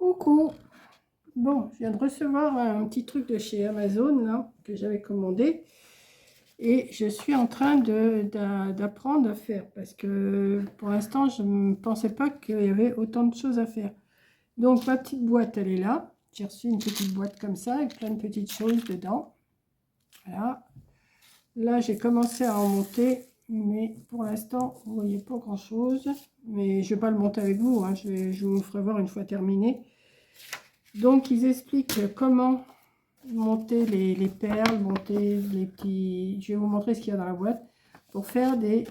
Coucou. Bon, je viens de recevoir un petit truc de chez Amazon là, que j'avais commandé et je suis en train d'apprendre à faire parce que pour l'instant je ne pensais pas qu'il y avait autant de choses à faire. Donc ma petite boîte elle est là. J'ai reçu une petite boîte comme ça avec plein de petites choses dedans. Voilà. Là j'ai commencé à en monter, mais pour l'instant vous voyez pas grand chose. Mais je vais pas le monter avec vous, hein. Je vous ferai voir une fois terminé. Donc, ils expliquent comment monter les perles, monter les petits... Je vais vous montrer ce qu'il y a dans la boîte pour faire des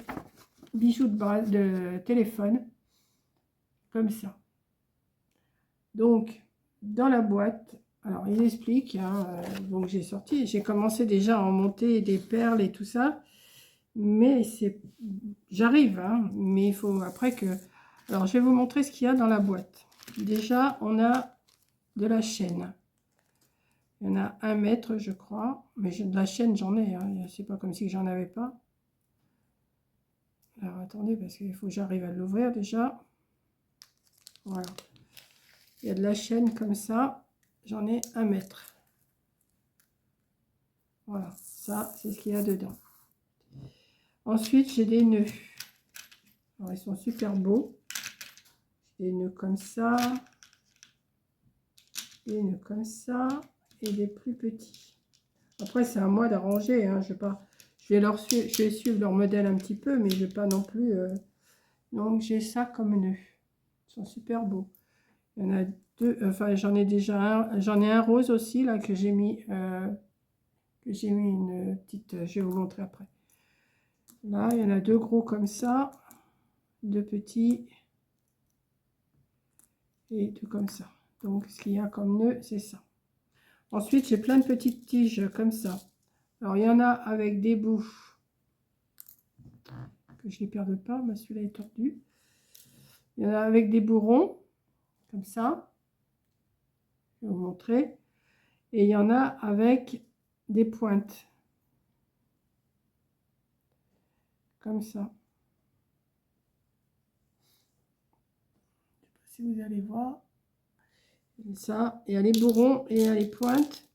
bijoux de téléphone, comme ça. Donc, dans la boîte, alors ils expliquent, hein, donc j'ai commencé déjà à en monter des perles et tout ça, mais j'arrive, hein, mais il faut après que... Alors, je vais vous montrer ce qu'il y a dans la boîte. Déjà, on a de la chaîne. Il y en a 1 mètre, je crois. Mais de la chaîne, j'en ai. Hein. C'est pas comme si j'en avais pas. Alors, attendez, parce qu'il faut que j'arrive à l'ouvrir déjà. Voilà. Il y a de la chaîne comme ça. J'en ai 1 mètre. Voilà. Ça, c'est ce qu'il y a dedans. Ensuite, j'ai des nœuds. Alors, ils sont super beaux. J'ai des nœuds comme ça. Des nœuds comme ça. Et des plus petits. Après, c'est à moi d'arranger. Hein. Je vais suivre leur modèle un petit peu, mais je ne vais pas non plus... Donc, j'ai ça comme nœud. Ils sont super beaux. Il y en a 2. Enfin, j'en ai déjà un. J'en ai un rose aussi, là, que j'ai mis une petite... Je vais vous montrer après. Là, il y en a 2 gros comme ça. 2 petits. Et 2 comme ça. Donc, ce qu'il y a comme nœud, c'est ça. Ensuite, j'ai plein de petites tiges comme ça. Alors, il y en a avec des bouts que je ne les perde pas, mais celui-là est tordu. Il y en a avec des bourrons, comme ça. Je vais vous montrer. Et il y en a avec des pointes. Comme ça. Je ne sais pas si vous allez voir. Comme ça. Il y a les bourrons et il y a les pointes.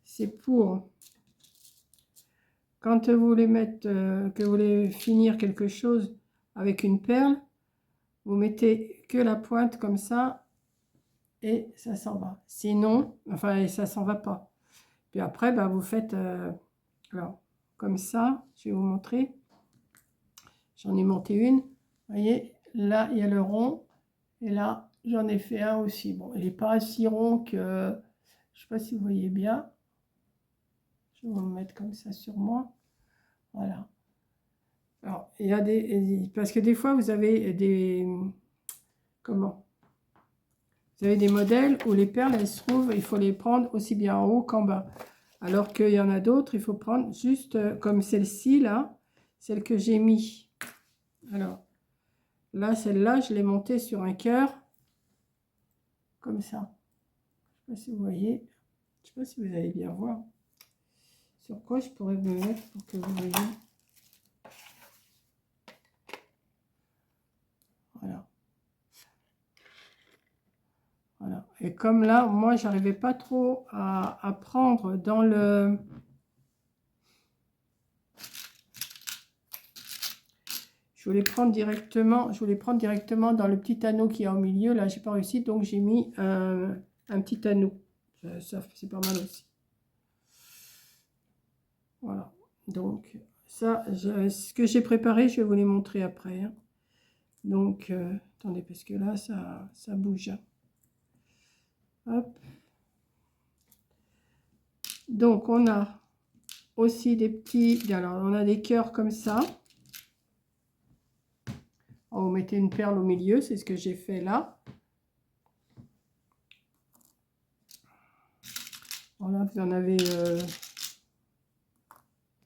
C'est pour... Quand vous voulez mettre, que vous voulez finir quelque chose avec une perle, vous mettez que la pointe comme ça et ça s'en va. Sinon, enfin, ça s'en va pas. Puis après, bah, vous faites alors, comme ça. Je vais vous montrer. J'en ai monté une. Vous voyez, là, il y a le rond. Et là, j'en ai fait un aussi. Bon, il n'est pas si rond que... Je ne sais pas si vous voyez bien. Je vais vous le mettre comme ça sur moi. Voilà. Alors, il y a des... Parce que des fois, vous avez des... Comment? Vous avez des modèles où les perles, elles se trouvent, il faut les prendre aussi bien en haut qu'en bas. Alors qu'il y en a d'autres, il faut prendre juste comme celle-ci, là. Celle que j'ai mis. Alors, là, celle-là, je l'ai montée sur un cœur. Comme ça. Je ne sais pas si vous voyez. Je ne sais pas si vous allez bien voir. Sur quoi je pourrais me mettre pour que vous voyez. Voilà. Voilà. Et comme là, moi, j'arrivais pas trop à prendre dans le... Je voulais prendre directement dans le petit anneau qui est au milieu. Là, j'ai pas réussi, donc j'ai mis un petit anneau. Ça, c'est pas mal aussi. Voilà. Donc, ça, ce que j'ai préparé, je vais vous les montrer après. Hein. Donc, attendez, parce que là, ça bouge. Hop. Donc, on a aussi des petits... Alors, on a des cœurs comme ça. Vous mettez une perle au milieu, c'est ce que j'ai fait là. Voilà, vous en avez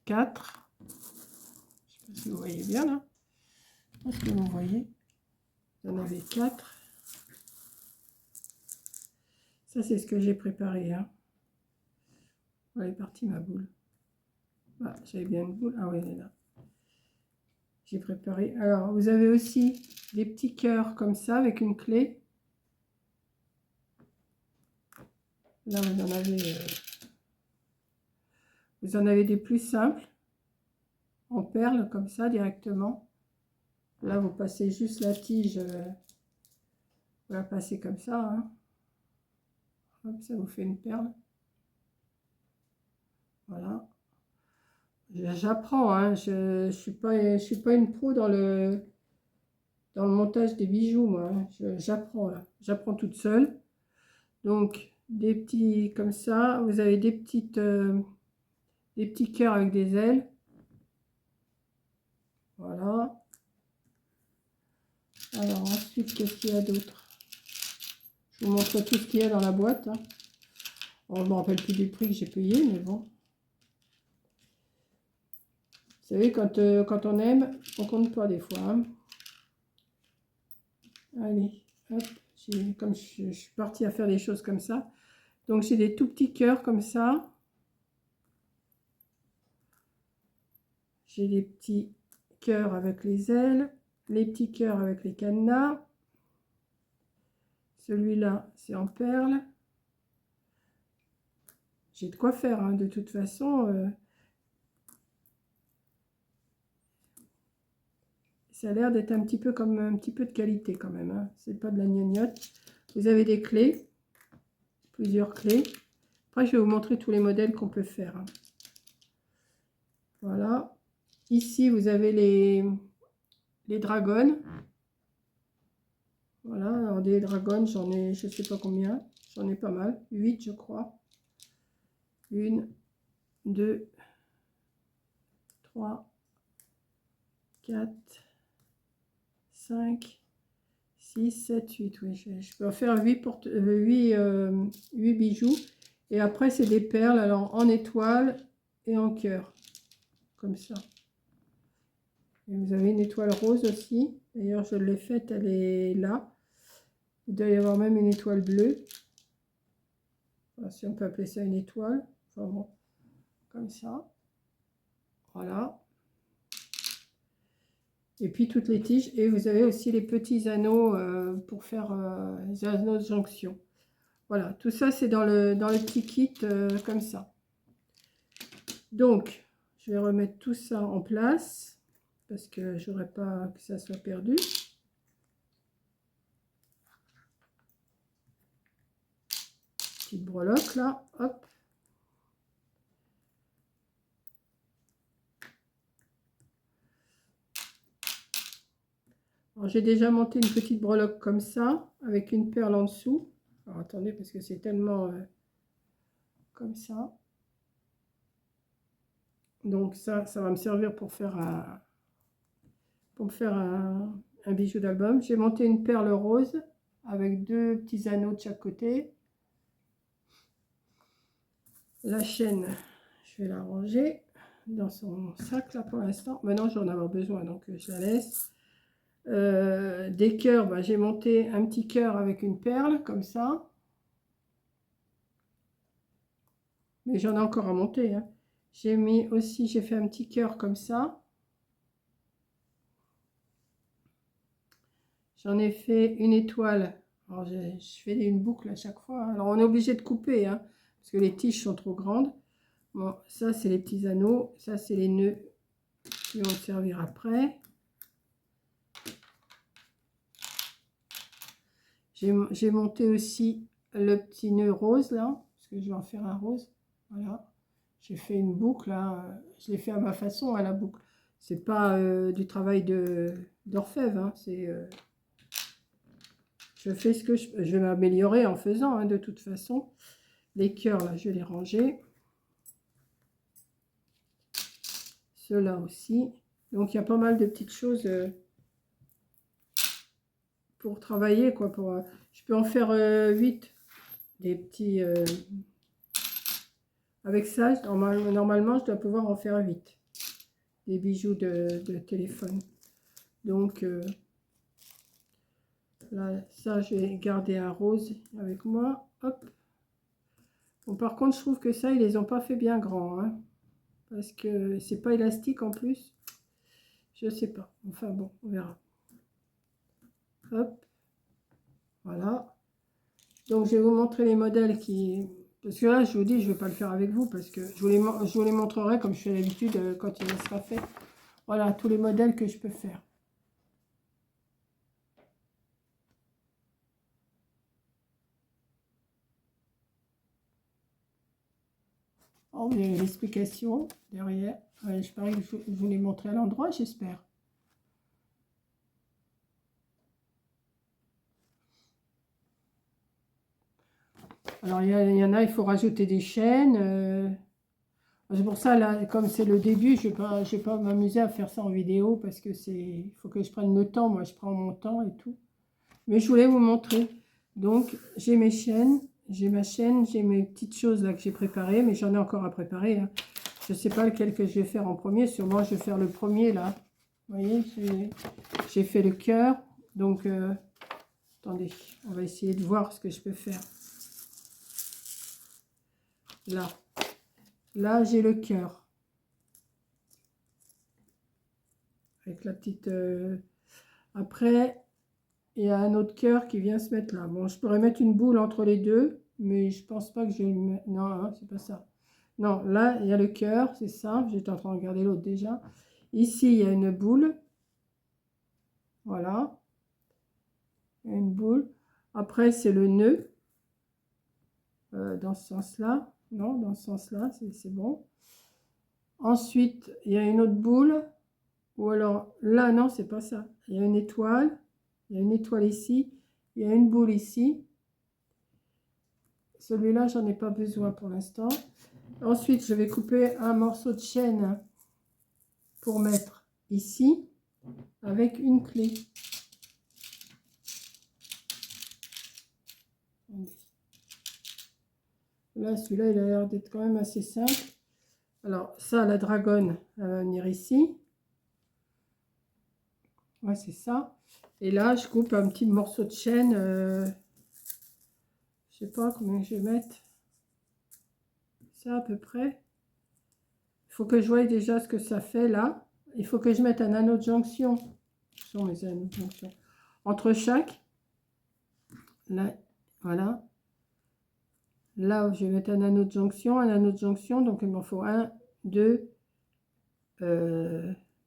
4. Je ne sais pas si vous voyez bien là. Est-ce que vous voyez? Vous en avez 4. Ça, c'est ce que j'ai préparé. Hein. Elle est partie ma boule. Ah, j'avais bien une boule. Ah oui, elle est là. j'ai préparé. Alors, vous avez aussi des petits cœurs comme ça avec une clé. Là, vous en avez des plus simples, en perles comme ça directement. Là, vous passez juste la tige, vous la passez comme ça. Hein. Hop, ça vous fait une perle. Voilà. J'apprends, hein. Je suis pas une pro dans le montage des bijoux, moi. Hein. J'apprends là. J'apprends toute seule. Donc, des petits comme ça. Vous avez des petits cœurs avec des ailes. Voilà. Alors ensuite, qu'est-ce qu'il y a d'autre? Je vous montre tout ce qu'il y a dans la boîte. Hein. Bon, je ne me rappelle plus du prix que j'ai payé, mais bon. Vous savez, quand on aime, on compte pas des fois. Hein. Allez, hop. Comme je suis partie à faire des choses comme ça. Donc j'ai des tout petits cœurs comme ça. J'ai les petits cœurs avec les ailes. Les petits cœurs avec les cadenas. Celui-là, c'est en perles. J'ai de quoi faire, hein, de toute façon. Ça a l'air d'être un petit peu comme un petit peu de qualité quand même. Hein. C'est pas de la gnognotte. Vous avez des clés, plusieurs clés. Après, je vais vous montrer tous les modèles qu'on peut faire. Hein. Voilà. Ici, vous avez les dragons. Voilà, alors des dragons, j'en ai, je sais pas combien. J'en ai pas mal. 8, je crois. 1, 2, 3, 4, 5, 6, 7, 8. Oui, je peux en faire 8, 8 bijoux. Et après, c'est des perles, alors en étoile et en cœur. Comme ça. Et vous avez une étoile rose aussi. D'ailleurs, je l'ai faite, elle est là. Il doit y avoir même une étoile bleue. Enfin, si on peut appeler ça une étoile. Enfin bon, comme ça. Voilà. Et puis toutes les tiges. Et vous avez aussi les petits anneaux pour faire les anneaux de jonction. Voilà, tout ça c'est dans le petit kit comme ça. Donc, je vais remettre tout ça en place parce que je n'aurais pas que ça soit perdu. Petite breloque là, hop. J'ai déjà monté une petite breloque comme ça, avec une perle en dessous. Alors attendez, parce que c'est tellement comme ça. Donc ça va me servir pour faire un bijou d'album. J'ai monté une perle rose avec 2 petits anneaux de chaque côté. La chaîne, je vais la ranger dans son sac là pour l'instant. Maintenant, je vais en avoir besoin, donc je la laisse. Des cœurs, bah, j'ai monté un petit cœur avec une perle comme ça, mais j'en ai encore à monter. Hein. J'ai fait un petit cœur comme ça. J'en ai fait une étoile. Alors je fais une boucle à chaque fois. Hein. Alors on est obligé de couper hein, parce que les tiges sont trop grandes. Bon, ça c'est les petits anneaux, ça c'est les nœuds qui vont me servir après. J'ai monté aussi le petit nœud rose là, parce que je vais en faire un rose. Voilà, j'ai fait une boucle là, je l'ai fait à ma façon à la boucle. C'est pas du travail d'orfèvre, hein, c'est je fais ce que je vais m'améliorer en faisant hein, de toute façon. Les cœurs là, je vais les ranger. Ceux-là aussi. Donc il y a pas mal de petites choses pour travailler quoi. Je peux en faire 8 des petits. Avec ça, normalement, je dois pouvoir en faire 8. Des bijoux de téléphone. Donc, là, ça, je vais garder un rose avec moi. Hop. Bon, par contre, je trouve que ça, ils les ont pas fait bien grands. Hein, parce que c'est pas élastique en plus. Je sais pas. Enfin bon, on verra. Hop, voilà. Donc je vais vous montrer les modèles qui... Parce que là, je vous dis, je ne vais pas le faire avec vous parce que je vous les montrerai comme je fais d'habitude quand il sera fait. Voilà, tous les modèles que je peux faire. Oh, il y a l'explication derrière. Ouais, je parie que je vous l'ai montré à l'endroit, j'espère. Alors, il y en a, il faut rajouter des chaînes. C'est pour ça, là, comme c'est le début, je ne vais pas m'amuser à faire ça en vidéo parce que il faut que je prenne le temps. Moi, je prends mon temps et tout. Mais je voulais vous montrer. Donc, j'ai mes chaînes, j'ai ma chaîne, j'ai mes petites choses là que j'ai préparées, mais j'en ai encore à préparer. Hein. Je ne sais pas lequel que je vais faire en premier. Sûrement, je vais faire le premier là. Vous voyez, j'ai fait le cœur. Donc, attendez, on va essayer de voir ce que je peux faire. Là. Là, j'ai le cœur. Avec la petite... Après, il y a un autre cœur qui vient se mettre là. Bon, je pourrais mettre une boule entre les deux, mais je pense pas que je vais le mettre. Non, hein, c'est pas ça. Non, là, il y a le cœur, c'est ça. J'étais en train de regarder l'autre déjà. Ici, il y a une boule. Voilà. Il y a une boule. Après, c'est le nœud. Dans ce sens-là. Non, dans ce sens-là, c'est bon. Ensuite, il y a une autre boule. Ou alors, là, non, c'est pas ça. Il y a une étoile. Il y a une étoile ici. Il y a une boule ici. Celui-là, j'en ai pas besoin pour l'instant. Ensuite, je vais couper un morceau de chaîne pour mettre ici avec une clé. Là, celui-là, il a l'air d'être quand même assez simple. Alors, ça, la dragonne, elle va venir ici. Ouais, c'est ça. Et là, je coupe un petit morceau de chaîne. Je sais pas combien je vais mettre. Ça, à peu près. Il faut que je voie déjà ce que ça fait là. Il faut que je mette un anneau de jonction. Ce sont mes anneaux de jonction. Entre chaque. Là, voilà. Là où je vais mettre un anneau de jonction, donc il m'en faut 1, 2,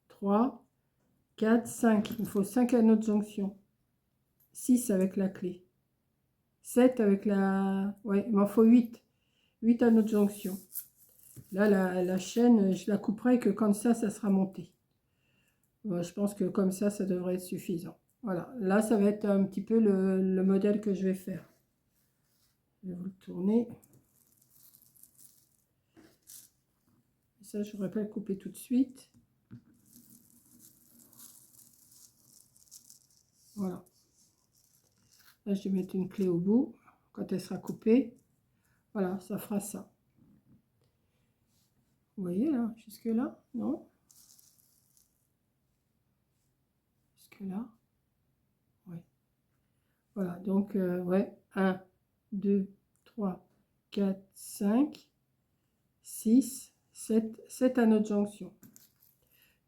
3, 4, 5. Il me faut 5 anneaux de jonction. 6 avec la clé. 7 avec la... Ouais, il m'en faut 8. 8 anneaux de jonction. Là, la chaîne, je la couperai que quand ça sera monté. Bon, je pense que comme ça devrait être suffisant. Voilà, là, ça va être un petit peu le modèle que je vais faire. Je vais vous le tourner. Ça, je n'aurais pas le couper tout de suite. Voilà. Là, je vais mettre une clé au bout. Quand elle sera coupée, voilà, ça fera ça. Vous voyez, là, jusque là, non? Jusque là. Ouais. Voilà, donc, ouais, 1, 2, 3, 4, 5, 6, 7 anneaux de jonction.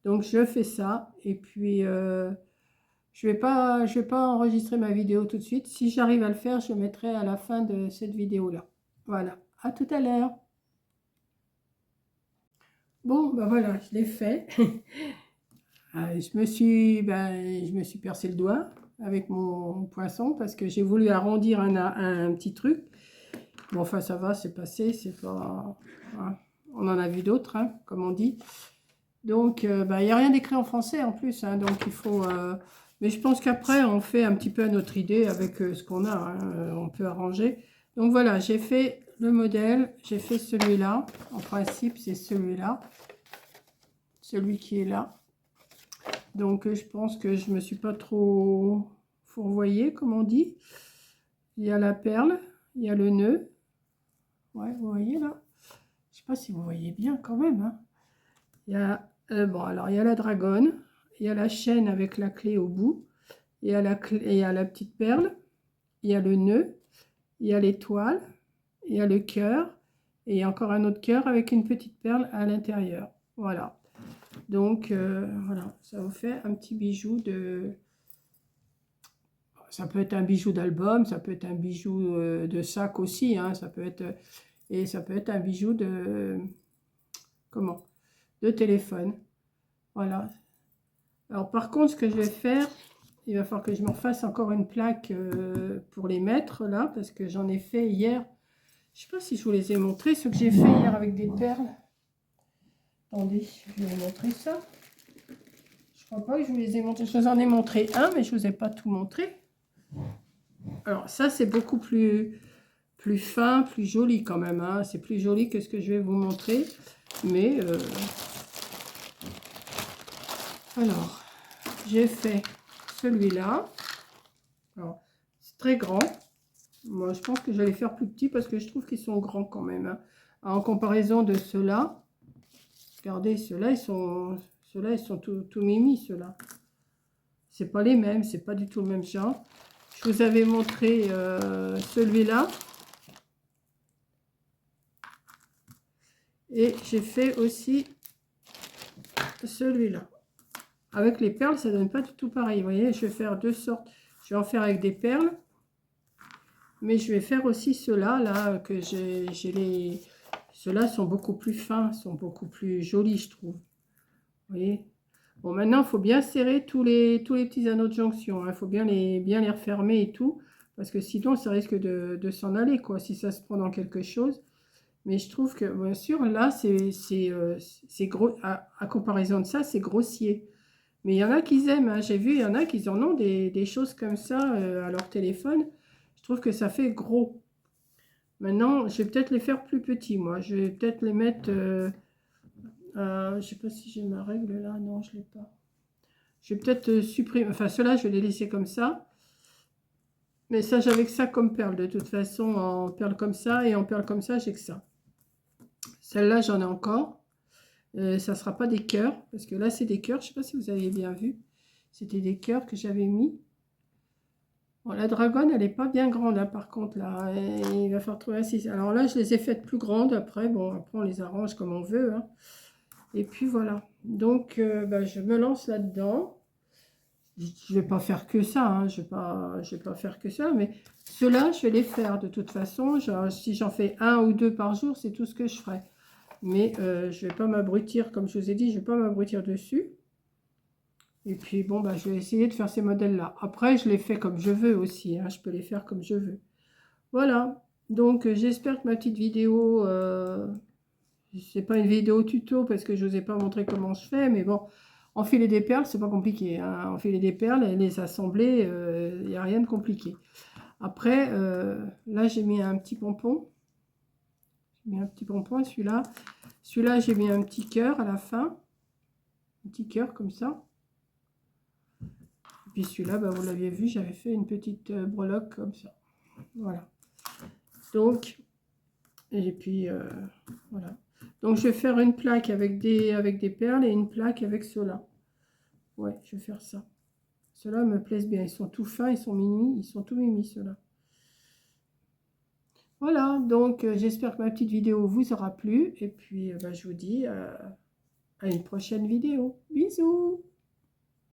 Donc, je fais ça, et puis... je vais pas enregistrer ma vidéo tout de suite. Si j'arrive à le faire, je le mettrai à la fin de cette vidéo-là. Voilà, à tout à l'heure. Bon, ben voilà, je l'ai fait. Je me suis percé le doigt avec mon poinçon parce que j'ai voulu arrondir un petit truc. Bon, enfin, ça va, c'est passé, c'est pas... Hein. On en a vu d'autres, hein, comme on dit. Donc, il n'y a rien d'écrit en français en plus, hein, donc il faut... Mais je pense qu'après, on fait un petit peu à notre idée avec ce qu'on a, hein, on peut arranger. Donc voilà, j'ai fait le modèle, j'ai fait celui-là. En principe, c'est celui-là, celui qui est là. Donc, je pense que je me suis pas trop fourvoyée, comme on dit. Il y a la perle, il y a le nœud. Ouais, vous voyez là? Je sais pas si vous voyez bien quand même. Hein. Il y a, bon, alors il y a la dragonne, il y a la chaîne avec la clé au bout, il y a la petite perle, il y a le nœud, il y a l'étoile, il y a le cœur, et il y a encore un autre cœur avec une petite perle à l'intérieur. Voilà. Donc, voilà, ça vous fait un petit bijou de... Ça peut être un bijou d'album, ça peut être un bijou de sac aussi, hein, ça peut être... Et ça peut être un bijou de... Comment? De téléphone. Voilà. Alors, par contre, ce que je vais faire, il va falloir que je me refasse encore une plaque pour les mettre, là, parce que j'en ai fait hier. Je sais pas si je vous les ai montrés, ce que j'ai fait hier avec des perles. Attendez, je vais vous montrer ça. Je crois pas que je vous les ai montrés. Je vous en ai montré un, mais je vous ai pas tout montré. Alors ça, c'est beaucoup plus fin, plus joli quand même. Hein. C'est plus joli que ce que je vais vous montrer. Mais, alors, j'ai fait celui-là. Alors, c'est très grand. Moi, je pense que je vais les faire plus petits parce que je trouve qu'ils sont grands quand même. Hein. En comparaison de ceux-là. Regardez, ceux-là, ils sont tout mimi, ceux-là. C'est pas les mêmes, c'est pas du tout le même genre. Je vous avais montré celui-là. Et j'ai fait aussi celui-là. Avec les perles, ça donne pas du tout pareil. Vous voyez, je vais faire deux sortes. Je vais en faire avec des perles. Mais je vais faire aussi ceux-là, là, que j'ai les... Ceux-là sont beaucoup plus fins, sont beaucoup plus jolis, je trouve. Vous voyez? Bon, maintenant, il faut bien serrer tous les petits anneaux de jonction. Il faut bien les refermer et tout. Parce que sinon, ça risque de s'en aller, quoi, si ça se prend dans quelque chose. Mais je trouve que, bien sûr, là, c'est gros. À comparaison de ça, c'est grossier. Mais il y en a qui aiment. Hein. J'ai vu, il y en a qui en ont des choses comme ça à leur téléphone. Je trouve que ça fait gros. Maintenant, je vais peut-être les faire plus petits, moi. Je vais peut-être les mettre... je sais pas si j'ai ma règle là. Non, je ne l'ai pas. Je vais peut-être supprimer... Enfin, ceux-là, je vais les laisser comme ça. Mais ça, j'avais que ça comme perle. De toute façon, en perle comme ça et en perle comme ça, j'ai que ça. Celle-là, j'en ai encore. Ça ne sera pas des cœurs. Parce que là, c'est des cœurs. Je ne sais pas si vous avez bien vu. C'était des cœurs que j'avais mis. Bon, la dragonne, elle n'est pas bien grande, hein, par contre, là. Et il va falloir trouver un 6. Alors là, je les ai faites plus grandes après. Bon, après, on les arrange comme on veut. Hein. Et puis, voilà. Donc, je me lance là-dedans. Je ne vais pas faire que ça. Hein. Je vais pas faire que ça. Mais ceux-là, je vais les faire de toute façon. Si j'en fais un ou deux par jour, c'est tout ce que je ferai. Mais je ne vais pas m'abrutir, comme je vous ai dit, je ne vais pas m'abrutir dessus. Et puis, bon, je vais essayer de faire ces modèles-là. Après, je les fais comme je veux aussi. Hein, je peux les faire comme je veux. Voilà. Donc, j'espère que ma petite vidéo... c'est pas une vidéo tuto parce que je ne vous ai pas montré comment je fais. Mais bon, enfiler des perles, c'est pas compliqué. Hein. Enfiler des perles et les assembler, il n'y a rien de compliqué. Après, là, j'ai mis un petit pompon. J'ai mis un petit pompon, celui-là. Celui-là, j'ai mis un petit cœur à la fin. Un petit cœur comme ça. Puis celui-là, vous l'aviez vu, j'avais fait une petite breloque comme ça. Voilà. Donc, et puis, voilà. Donc, je vais faire une plaque avec des perles et une plaque avec ceux-là. Ouais, je vais faire ça. Ceux-là me plaisent bien. Ils sont tout fins, ils sont mini, ils sont tout mimi, ceux-là. Voilà, donc j'espère que ma petite vidéo vous aura plu. Et puis, je vous dis à une prochaine vidéo. Bisous!